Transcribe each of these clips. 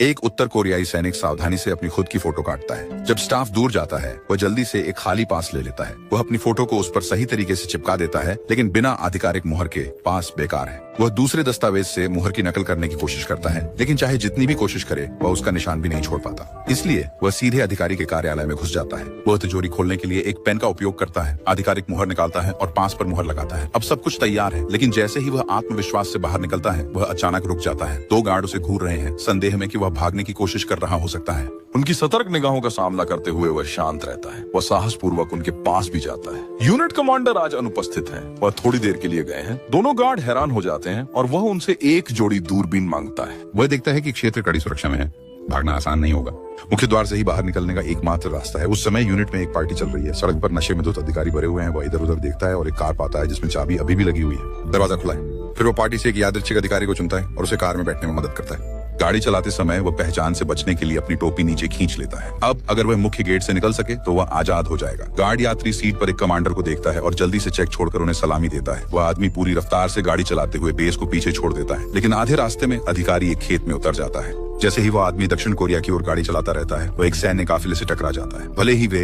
एक उत्तर कोरियाई सैनिक सावधानी से अपनी खुद की फोटो काटता है। जब स्टाफ दूर जाता है वह जल्दी से एक खाली पास ले लेता है। वह अपनी फोटो को उस पर सही तरीके से चिपका देता है, लेकिन बिना आधिकारिक मुहर के पास बेकार है। वह दूसरे दस्तावेज से मुहर की नकल करने की कोशिश करता है, लेकिन चाहे जितनी भी कोशिश करे वह उसका निशान भी नहीं छोड़ पाता। इसलिए वह सीधे अधिकारी के कार्यालय में घुस जाता है। वह तिजोरी खोलने के लिए एक पेन का उपयोग करता है, आधिकारिक मुहर निकालता है और पास पर मुहर लगाता है। अब सब कुछ तैयार है, लेकिन जैसे ही वह आत्मविश्वास से बाहर निकलता है वह अचानक रुक जाता है। 2 गार्ड उसे घूर रहे हैं, संदेह में कि वह भागने की कोशिश कर रहा हो सकता है। उनकी सतर्क निगाहों का सामना करते हुए वह शांत रहता है। वह साहस पूर्वक उनके पास भी जाता है। यूनिट कमांडर आज अनुपस्थित हैं। वह थोड़ी देर के लिए गए हैं। दोनों गार्ड हैरान हो जाते हैं और वह उनसे एक जोड़ी दूरबीन मांगता है। वह देखता है कि क्षेत्र कड़ी सुरक्षा में है, भागना आसान नहीं होगा। मुख्य द्वार से ही बाहर निकलने का एकमात्र रास्ता है। उस समय यूनिट में एक पार्टी चल रही है। सड़क पर नशे में 2 अधिकारी भरे हुए हैं। वह इधर उधर देखता है और एक कार पाता है जिसमें चाबी अभी भी लगी हुई है। दरवाजा खुला है। फिर वो पार्टी से एक यादृच्छिक अधिकारी को चुनता है और उसे कार में बैठने में मदद करता है। गाड़ी चलाते समय वह पहचान से बचने के लिए अपनी टोपी नीचे खींच लेता है। अब अगर वह मुख्य गेट से निकल सके तो वह आजाद हो जाएगा। गार्ड यात्री सीट पर एक कमांडर को देखता है और जल्दी से चेक छोड़कर उन्हें सलामी देता है। वह आदमी पूरी रफ्तार से गाड़ी चलाते हुए बेस को पीछे छोड़ देता है, लेकिन आधे रास्ते में अधिकारी एक खेत में उतर जाता है। जैसे ही वह आदमी दक्षिण कोरिया की ओर गाड़ी चलाता रहता है, वह एक सैन्य काफिले से टकरा जाता है। भले ही वे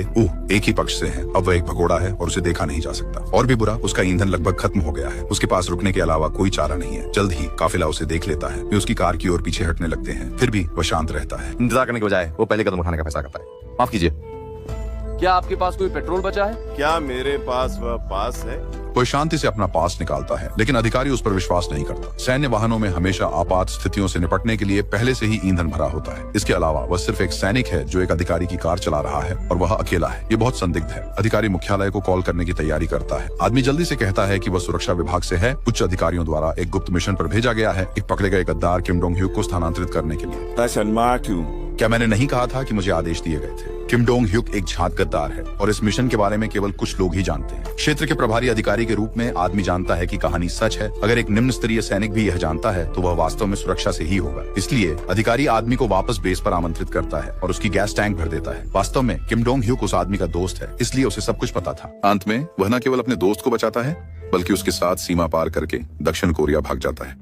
एक ही पक्ष से हैं, अब वह एक भगोड़ा है और उसे देखा नहीं जा सकता। और भी बुरा, उसका ईंधन लगभग खत्म हो गया है। उसके पास रुकने के अलावा कोई चारा नहीं है। जल्द ही काफिला उसे देख लेता है। वे उसकी कार की ओर पीछे हटने लगते हैं, फिर भी वह शांत रहता है। इंतजार करने के बजाय वो पहले कदम उठाने का फैसला करता है। माफ कीजिए, क्या आपके पास कोई पेट्रोल बचा है? क्या मेरे पास वह पास है? वह शांति से अपना पास निकालता है, लेकिन अधिकारी उस पर विश्वास नहीं करता। सैन्य वाहनों में हमेशा आपात स्थितियों से निपटने के लिए पहले से ही ईंधन भरा होता है। इसके अलावा वह सिर्फ एक सैनिक है जो एक अधिकारी की कार चला रहा है और वह अकेला है। ये बहुत संदिग्ध है। अधिकारी मुख्यालय को कॉल करने की तैयारी करता है। आदमी जल्दी से कहता है कि वह सुरक्षा विभाग से है। उच्च अधिकारियों द्वारा एक गुप्त मिशन पर भेजा गया है, एक पकड़े गए गद्दार किम डोंग ह्यूक को स्थानांतरित करने के लिए। क्या मैंने नहीं कहा था कि मुझे आदेश दिए गए थे? किम डोंग ह्यूक एक झात गद्दार है और इस मिशन के बारे में केवल कुछ लोग ही जानते हैं। क्षेत्र के प्रभारी अधिकारी के रूप में आदमी जानता है कि कहानी सच है। अगर एक निम्न स्तरीय सैनिक भी यह जानता है तो वह वास्तव में सुरक्षा से ही होगा। इसलिए अधिकारी आदमी को वापस बेस पर आमंत्रित करता है और उसकी गैस टैंक भर देता है। वास्तव में किम डोंग ह्यूक उस आदमी का दोस्त है, इसलिए उसे सब कुछ पता था। अंत में वह न केवल अपने दोस्त को बचाता है, बल्कि उसके साथ सीमा पार करके दक्षिण कोरिया भाग जाता है।